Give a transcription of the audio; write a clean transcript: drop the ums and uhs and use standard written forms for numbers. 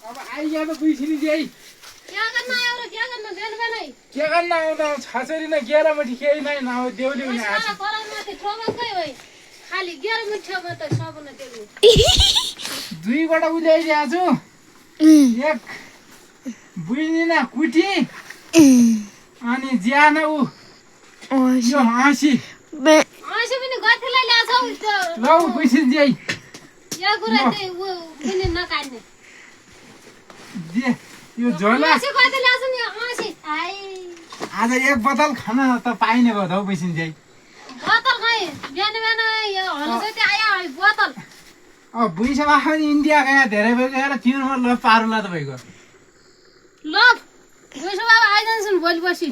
अब आइया त बुझिनी जे के गर्न आउँदा छाछरी न गेरामठी केही नै न देउली हुने आछ खाली गेरामठी मात्र सबन देउली दुईबाट उल्याइदिएको छु एक बुझिन कुटी अनि ज्यान उ यो हाँसी पनि गथेलाई ल्याछौ ल बुझिन जे यो कुरा चाहिँ उ पनि नकाट्ने जे यो झोला हाँसी गथे ल्याछ नि हाँसी आइ आज एक बोतल खाना त पाइने भयो त हौ बुझिन जे बोतल खै बिहान बिहान यो हलसैते आयो बोतल अब बुइसमा पनि इन्डिया गए धेरै भयो गएर तिम्रो ल पारुला त भइगयो ल बुइसो बाबा आइजान्छन् भोलि पर्सि